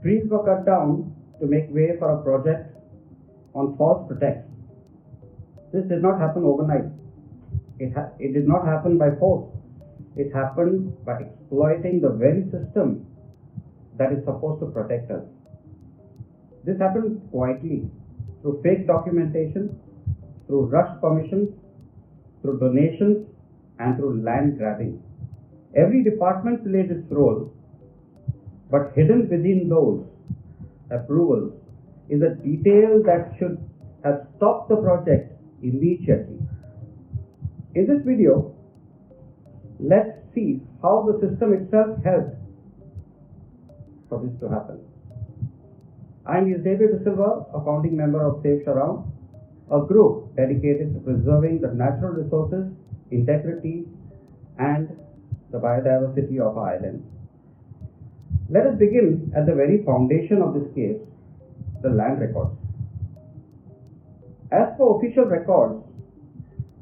Trees were cut down to make way for a project on false pretext. This did not happen overnight. It did not happen by force. It happened by exploiting the very system that is supposed to protect us. This happened quietly, through fake documentation, through rushed permissions, through donations, and through land grabbing. Every department played its role, but hidden within those approvals is a detail that should have stopped the project immediately. In this video, let's see how the system itself helped for this to happen. I am Eusebio De Silva, a founding member of Save Chorao, a group dedicated to preserving the natural resources, integrity, and the biodiversity of our island. Let us begin at the very foundation of this case, the land records. As per official records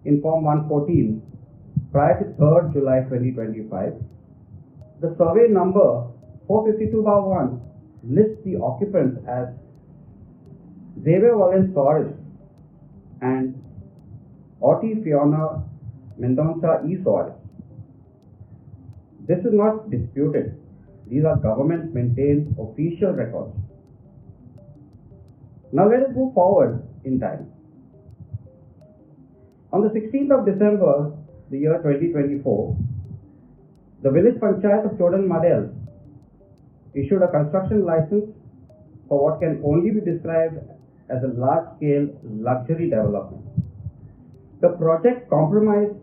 in Form 114, prior to 3rd July 2025, the survey number 452/1 lists the occupants as Xavier Valens Soares and Orti Fiona Mendonça E. Soares. This is not disputed. These are government-maintained official records. Now let us move forward in time. On the 16th of December, the year 2024, the village Panchayat of Chodan Madel issued a construction license for what can only be described as a large-scale luxury development. The project comprised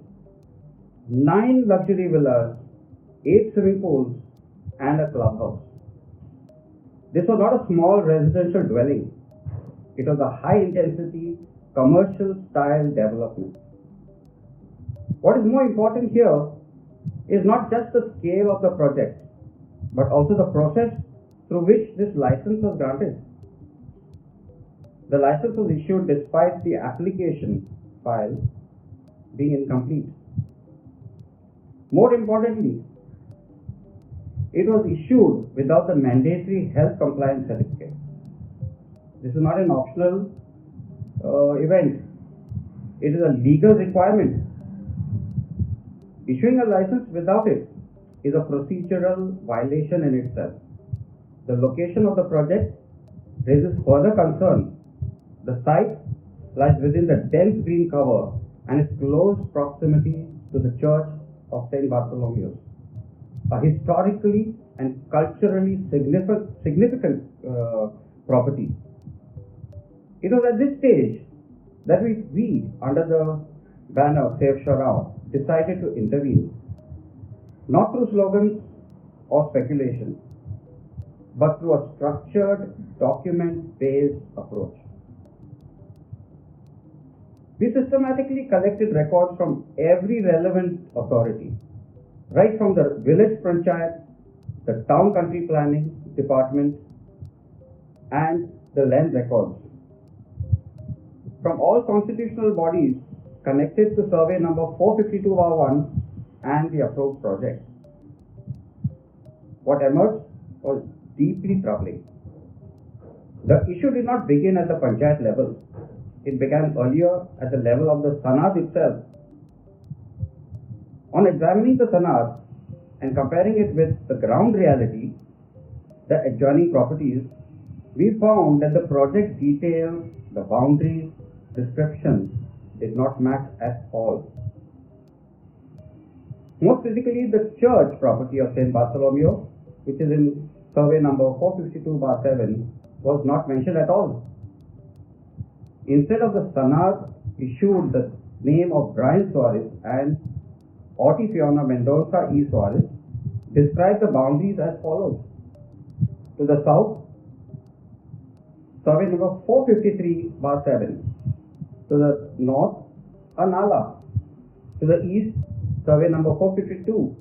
9 luxury villas, 8 swimming pools, and a clubhouse. This was not a small residential dwelling. It was a high-intensity, commercial-style development. What is more important here is not just the scale of the project, but also the process through which this license was granted. The license was issued despite the application file being incomplete. More importantly, it was issued without the mandatory health compliance certificate. This is not an optional event. It is a legal requirement. Issuing a license without it is a procedural violation in itself. The location of the project raises further concern. The site lies within the dense green cover and its close proximity to the Church of St. Bartholomew's, a historically and culturally significant property. It was at this stage that we under the banner of Save Chorao, decided to intervene, not through slogans or speculation, but through a structured, document-based approach. We systematically collected records from every relevant authority, right from the village panchayat, the town country planning department, and the land records. From all constitutional bodies connected to survey number 452/1 and the approved project. What emerged was deeply troubling. The issue did not begin at the Panchayat level. It began earlier at the level of the Sanad itself. On examining the Sanad and comparing it with the ground reality, the adjoining properties, we found that the project details, the boundaries, descriptions did not match at all. Most specifically, the church property of St. Bartholomew, which is in survey number 452/7, was not mentioned at all. Instead of the Sanad issued the name of Brian Soares and Orti Fiona Mendonça E. Soares, described the boundaries as follows. To the south, survey number 453/7. To the north, a nala. To the east, survey number 452/2.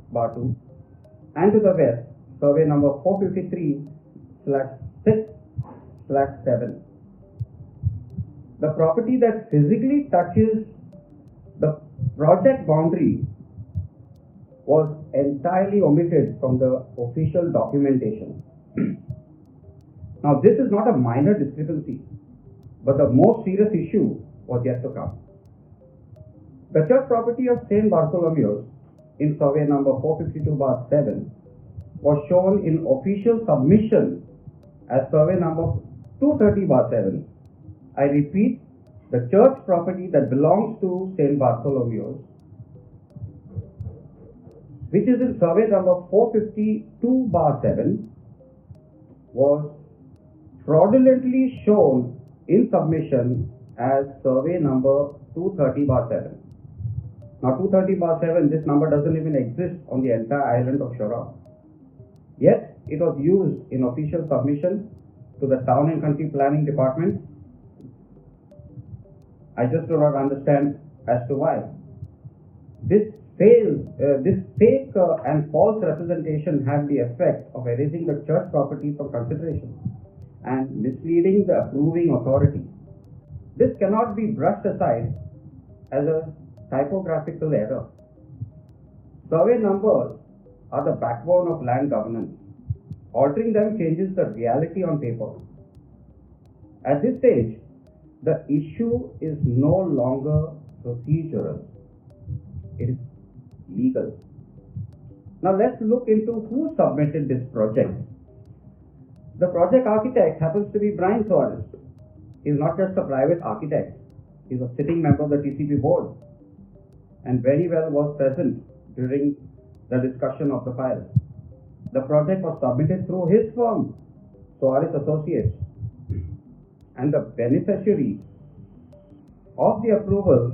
And to the west, survey number 453/6/7. The property that physically touches the project boundary was entirely omitted from the official documentation. Now, this is not a minor discrepancy, but the most serious issue was yet to come. The church property of St. Bartholomew's in survey number 452/7 was shown in official submission as survey number 230/7. I repeat, the church property that belongs to St. Bartholomew's, which is in survey number 452/7, was fraudulently shown in submission as survey number 230/7. Now 230/7, this number doesn't even exist on the entire island of Chorao. Yet it was used in official submission to the Town and Country Planning Department. I just do not understand as to why. This fake and false representation had the effect of erasing the church property from consideration and misleading the approving authority. This cannot be brushed aside as a typographical error. Survey numbers are the backbone of land governance. Altering them changes the reality on paper. At this stage, the issue is no longer procedural. It is legal. Now let's look into who submitted this project. The project architect happens to be Brian Soares. He is not just a private architect. He is a sitting member of the TCP board and very well was present during the discussion of the file. The project was submitted through his firm, Soares Associates, and the beneficiary of the approval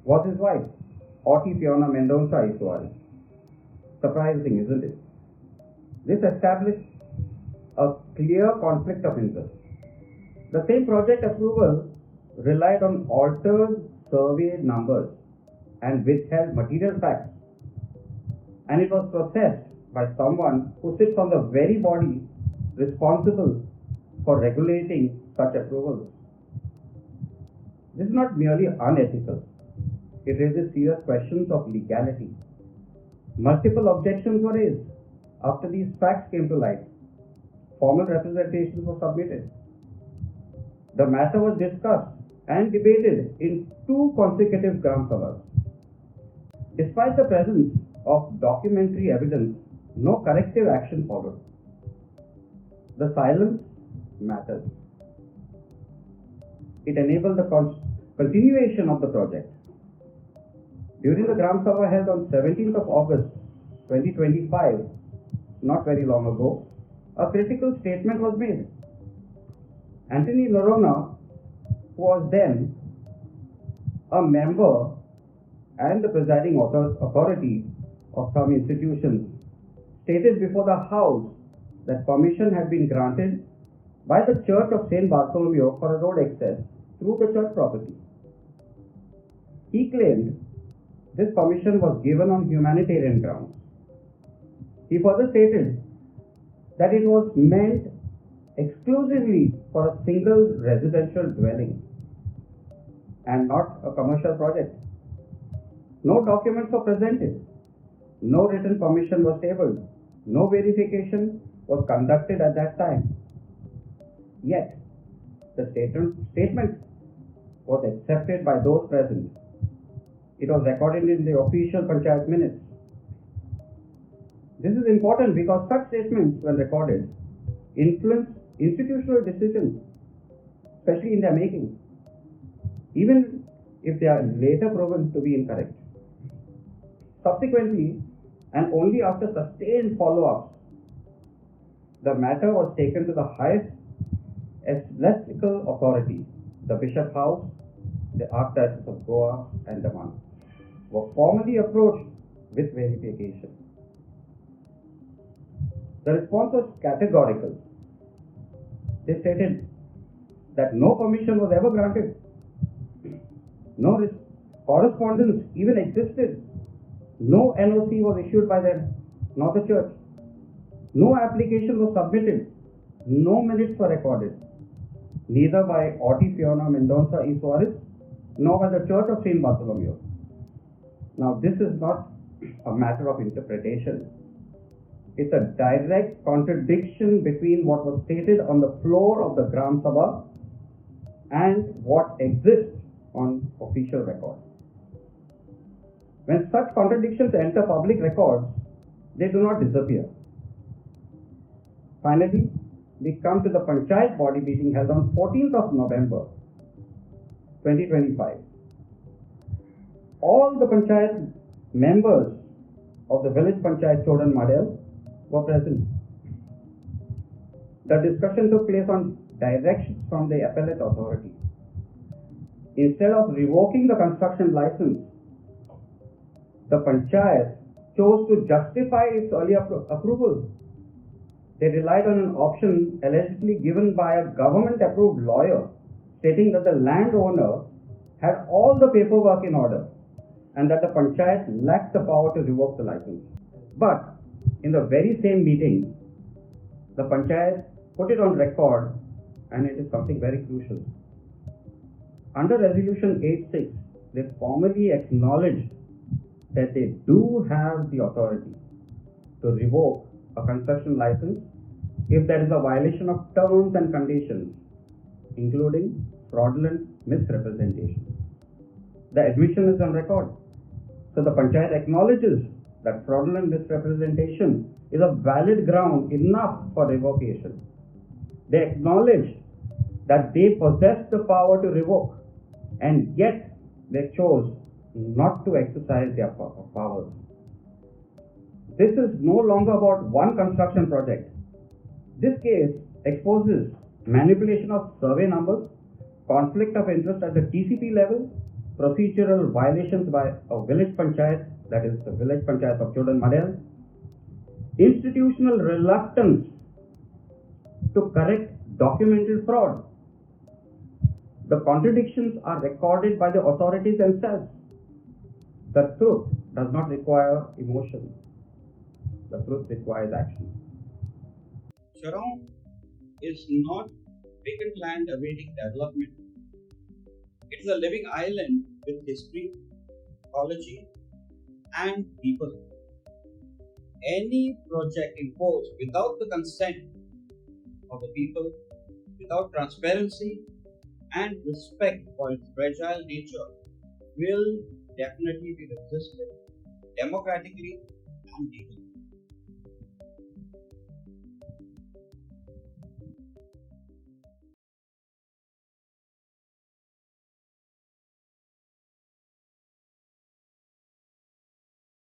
was his wife, Orti Fiona Mendonça y Soares. Surprising, isn't it? This established a clear conflict of interest. The same project approval relied on altered survey numbers and withheld material facts, and it was processed by someone who sits on the very body responsible for regulating such approvals. This is not merely unethical. It raises serious questions of legality. Multiple objections were raised after these facts came to light. Formal representations were submitted. The matter was discussed and debated in 2 consecutive Gram Sabhas. Despite the presence of documentary evidence, no corrective action followed. The silence matters. It enabled the continuation of the project. During the Gram Sabha held on 17th of August 2025, not very long ago, a critical statement was made. Anthony Noronha, who was then a member and the presiding authority of some institutions, stated before the House that permission had been granted by the Church of St. Bartholomew for a road access through the church property. He claimed this permission was given on humanitarian grounds. He further stated that it was meant exclusively for a single residential dwelling and not a commercial project. No documents were presented. No written permission was tabled. No verification was conducted at that time. Yet, the statement was accepted by those present. It was recorded in the official Panchayat minutes. This is important because such statements, when recorded, influence institutional decisions, especially in their making, even if they are later proven to be incorrect. Subsequently, and only after sustained follow-ups, the matter was taken to the highest ecclesiastical authority, the Bishop House, the Archdiocese of Goa, and Daman, were formally approached with verification. The response was categorical. They stated that no permission was ever granted. No correspondence even existed. No NOC was issued by them, nor the church. No application was submitted. No minutes were recorded, neither by Orti Fiona Mendonça y Soares, nor by the Church of St. Bartholomew. Now, this is not a matter of interpretation. It's a direct contradiction between what was stated on the floor of the Gram Sabha and what exists on official record. When such contradictions enter public records, they do not disappear. Finally, we come to the Panchayat body meeting held on 14th of November 2025. All the Panchayat members of the village Panchayat Chorao Madel were present. The discussion took place on directions from the appellate authority. Instead of revoking the construction license, the Panchayat chose to justify its earlier approval. They relied on an option allegedly given by a government-approved lawyer stating that the landowner had all the paperwork in order and that the Panchayat lacked the power to revoke the license. But in the very same meeting, the Panchayat put it on record, and it is something very crucial. Under Resolution 8.6, they formally acknowledged that they do have the authority to revoke a construction license if there is a violation of terms and conditions, including fraudulent misrepresentation. The admission is on record. So the Panchayat acknowledges that fraudulent misrepresentation is a valid ground enough for revocation. They acknowledge that they possess the power to revoke, and yet they chose not to exercise their powers. This is no longer about one construction project. This case exposes manipulation of survey numbers, conflict of interest at the TCP level, procedural violations by a village panchayat, that is the village panchayat of Chorao Madel, institutional reluctance to correct documented fraud. The contradictions are recorded by the authorities themselves. The truth does not require emotion. The truth requires action. Chorao is not vacant land awaiting development. It is a living island with history, ecology, and people. Any project imposed without the consent of the people, without transparency and respect for its fragile nature, will definitely be resisted democratically and legally.